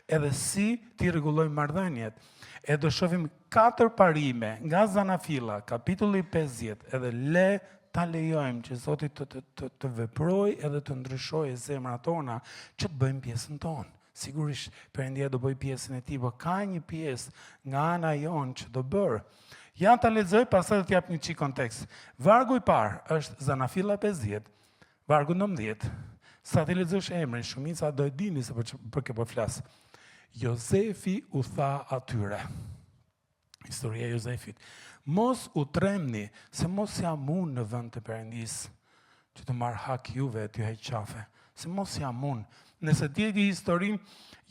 edhe si ti rregullojmë marrëdhëniet. E do shohim 4 parime nga Zanafilla, kapitulli 50, edhe le ta lejojmë që Zoti të veprojë edhe të ndryshojë zemrat tona që të bëjmë pjesën tonë. Sigurisht Perëndia do bëj pjesën e tij, por ka një pjesë nga ana jonë që do bërë. Ja ta lexoj, pastaj do t'jap një çik kontekst. Vargu i parë është Zanafilla 50, vargu 19. Sa ti lexosh emrin, shumica do e dini se për kë po flas. Jozefi u tha atyre. Historia e Jozefit. Mos u tremni, se mos jam unë në vend të Perëndisë që të marr hak juve e t'ju heq qafe. Se mos jam unë. Nëse ti e di historinë,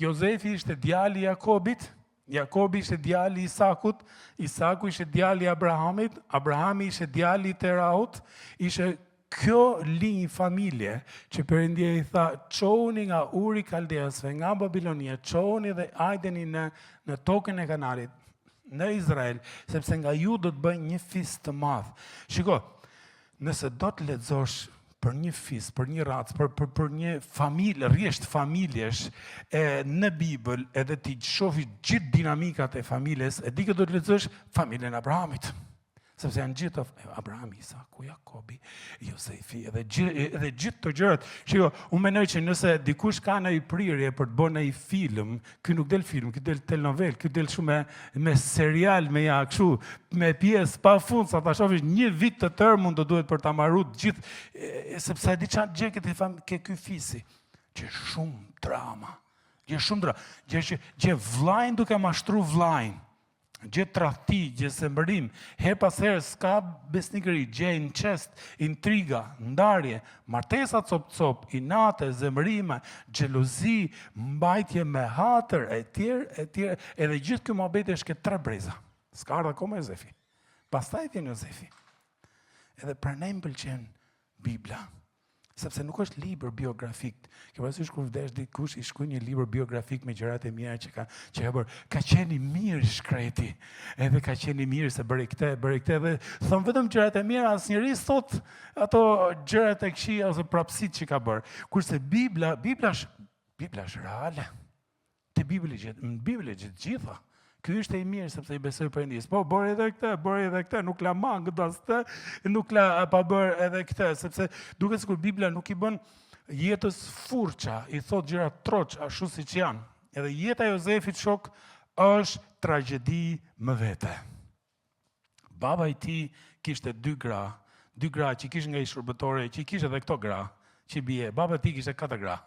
Jozefi ishte djali i Jakobit, Jakobi ishte djali i Isakut, Isaku ishte djali i Abrahamit, Abrahami ishte djali i Teraut, ishte kjo linjë familje që Perëndia i tha, çoni nga Uri Kaldeasve, nga Babilonia, çoni dhe ajdeni në tokën e Kanaanit, në Izrael, sepse nga ju do të bëjnë një fis të madh. Shiko, nëse do të lexosh për një fis, për një racë, për një familje, rresht familjesh në Bibël, edhe ti shohësh gjithë dinamikat e familjes, e di që do të lexosh familjen e Abrahamit. Sepse janë gjithë Abrahami, Isaku, Jakobi, Jozefi, edhe gjithë të gjërat. Shiko, unë mendoj që nëse dikush ka në i prirje për të bërë në i film, ky nuk del film, ky del telenovel, ky del shumë me serial, me ja kështu, me pjesë pa fund, sa ta shofish një vit të tërë mund të duhet për ta marrut gjithë, sepse di çfarë gjë ke ky fisi, që shumë drama, gjë vllajin duke mashtru vllajin. Gjë tradhti, gjë sembërim, her pas herë s'ka besnikëri, gjë incest, intriga, ndarje, martesa cop-cop, inate, zemërime, xhelozi, mbajtje me hatër, etj, edhe gjithë ky mohabet është ke 3 breza. S'ka ardhur akoma Jozefi. Pastaj vjen Jozefi. Edhe për ne m'pëlqen Bibla. Sepse nuk është libër biografik. Ke parasysh kur vdesh dikush i shkruaj një libër biografik me gjërat e mira që ka bërë. Ka qenë i mirë shkreti. Edhe ka qenë i mirë se bëri këtë dhe thon vetëm gjërat e mira, asnjëri thot ato gjërat e këqija ose prapësitë që ka bërë. Kurse Bibla është reale. Te Bibla gjithë gjitha. Ky ishte i mirë sepse i besoi Perëndisë. Po bëri edhe këtë, nuk la mangët as të, nuk la pa bërë edhe këtë, sepse duket sikur Bibla nuk i bën jetës furça, i thot gjëra troç ashtu siç janë. Edhe jeta e Jozefit shok është tragjedi më vete. Baba i tij kishte 2 gra që kishin nga i shërbëtore, që kishte edhe këto gra, që bie. Baba i tij kishte 4 gra.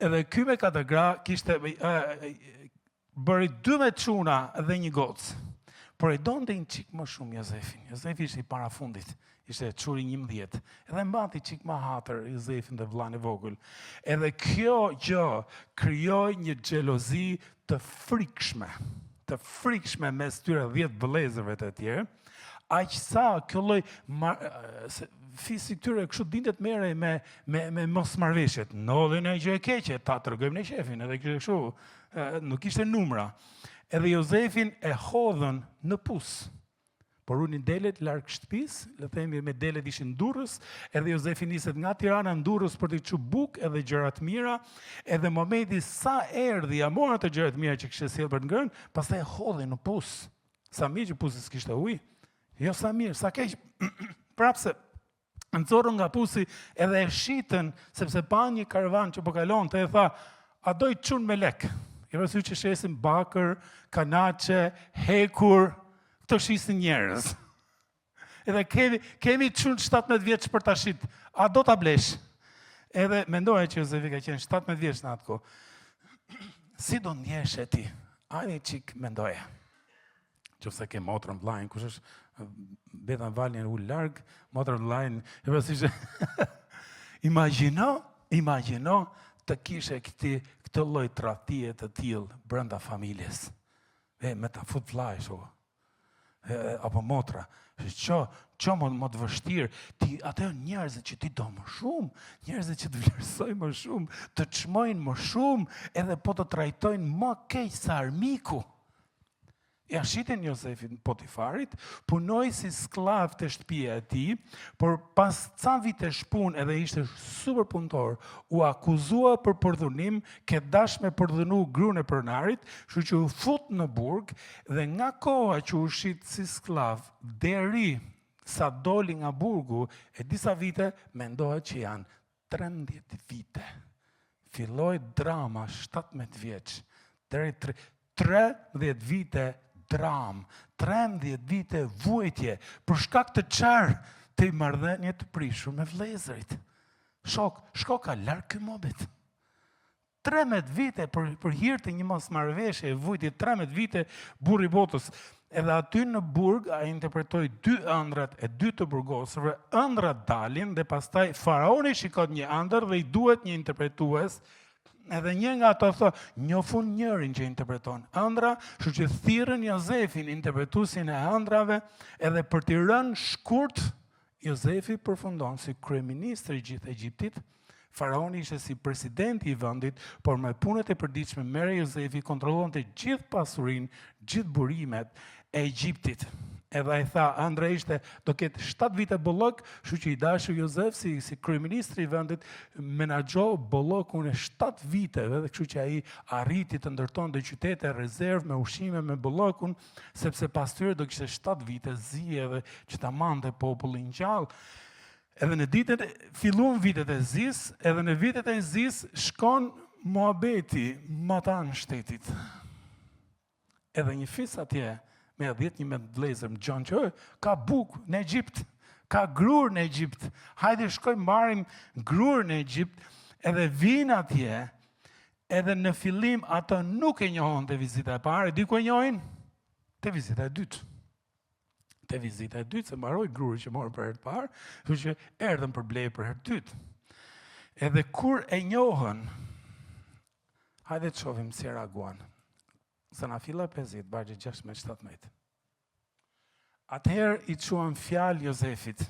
Edhe ky me 4 gra kishte bëri 2 çuna dhe 1 gocë. Por e donte një çik më shumë Jozefin. Jozefi ishte i parafundit, ishte çuri 11. Edhe mbati çik më hatër Jozefin dhe vllain e vogël. Edhe kjo gjë krijoi një xhelozi të frikshme mes tyre 10 vëllezërve të tjerë. Aq sa kjo lloj fisi këtyre kështu dindet merrej me mosmarrveshjet. Ndodhi një gjë e keqe, ta tregojmë në shefin, edhe kështu nuk ishte numra. Edhe Jozefin e hodhën në pus. Por unë delet larg shtëpisë, le themi me delet ishin Durrës, edhe Jozefi niset nga Tirana në Durrës për të çu bukë edhe gjëra të mira, edhe momenti sa erdhi ja mora të gjërat mira që kishte sjell për të ngrënë, pastaj e hodhi në pus. Sa mirë që pusi s'kishte ujë. Jo sa mirë, sa keq. Prapse nxorën nga pusi edhe e shitën sepse pa një karavan që po kalonte, e tha, a doj çun me lek. E pastaj që shesin bakër, kanaçe, hekur, këto shisin njerëz. Edhe kemi çun 17 vjeç për ta shit. A do ta blesh? Edhe mendoja që Jozefi ka qenë 17 vjeç në atë kohë. Si do ndjesh e ti? Ajde çik mendoja. Qofse ke motrën vllajin, kush është beta valjen u larg, motrën vllajin, e pastaj imagjino të kishe këtë lloj tradhtie të tillë brenda familjes. Me ta fut vllai kështu. Apo motra. Që më të vështirë, atë njerëzit që ti do më shumë, njerëzit që të vlerësojnë më shumë, të çmojnë më shumë, edhe po të trajtojnë më keq se armiku. Ja shiten Jozefin Potifarit, punoi si sklav të shtëpia e tij, por pas ca vitesh punë edhe ishte super punëtor, u akuzua për përdhunim, ke dash me përdhunu gruan e pronarit, kështu që u fut në burg dhe nga koha që u shit si sklav deri sa doli nga burgu e disa vite, mendohet që janë 13 vite. Filloi drama 17 vjeç, deri 13 vite dram, 13 vite vuajtje, për shkak të çfarë? Të marrëdhënie të prishur me vëllezërit. Shko ka larg ky mobet. 13 vite për hir të një mosmarrëveshje, vujtje 13 vite burri botës. Edhe aty në burg a interpretoi 2 ëndrat e 2 të burgosëve, ëndrat dalin dhe pastaj faraoni shikon një ëndër dhe i duhet një interpretues. Edhe një nga ato thë, njofun njërin që interpreton ëndra, kështu që thirrën Jozefin, interpretuesin e ëndrave, edhe për t'i rënë shkurt, Jozefi përfundon si kryeminist i gjithë Egjiptit. Faraoni ishte si presidenti i vendit, por me punët e përditshme merre Jozefi kontrollonte gjithë pasurinë, gjithë burimet e Egjiptit. Edhe ai tha, ëndra ishte do ketë 7 vite bollok, kështu që i dashur Jozef si kryeministri i vendit menaxhoi bollokun e 7 viteve, dhe kështu që ai arriti të ndërtonte qytete rezervë me ushqime me bollokun, sepse pas tyre do kishte 7 vite zi edhe që ta mante popullin gjallë. Edhe në ditët filluan vitet e zis, edhe në vitet e zis shkon muhabeti matan shtetit. Edhe një fis atje me 10-11 vëllezër më gjon që ka bukë në Egjipt, ka grur në Egjipt. Hajde shkojmë marrim grur në Egjipt, edhe vinë atje, edhe në fillim ato nuk e njohon të vizita e parë, di ku e njohin? Të vizita e dytë. Të vizita e dytë, se mbaroi gruri që morën për herë të parë, kështu që erdhën për blej për herë të dytë. Edhe kur e njohën, hajde të shohim si reaguan. Zanafilla 50, vargje 16-17. Atëherë i quan fjalë Jozefit.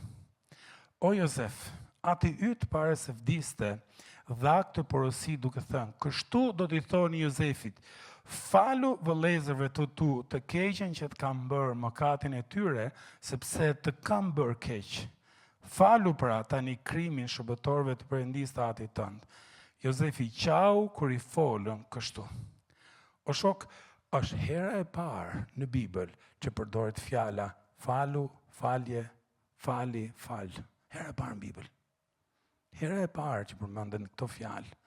O Jozef, ati yt pare se vdiste, dha këtë porosi duke thënë, kështu do t'i thoni Jozefit, falu vëllezërve të tu të keqen që të kam bërë mëkatin e tyre, sepse të kam bërë keq. Falu pra tani krimin shërbëtorëve të Perëndisë të atit tënd. Jozefi qau kur i folën kështu. O shok, është hera e parë në Bibël që përdoret fjala falu, falje, fali, fal. Hera e parë në Bibël. Hera e parë që përmenden këto fjalë.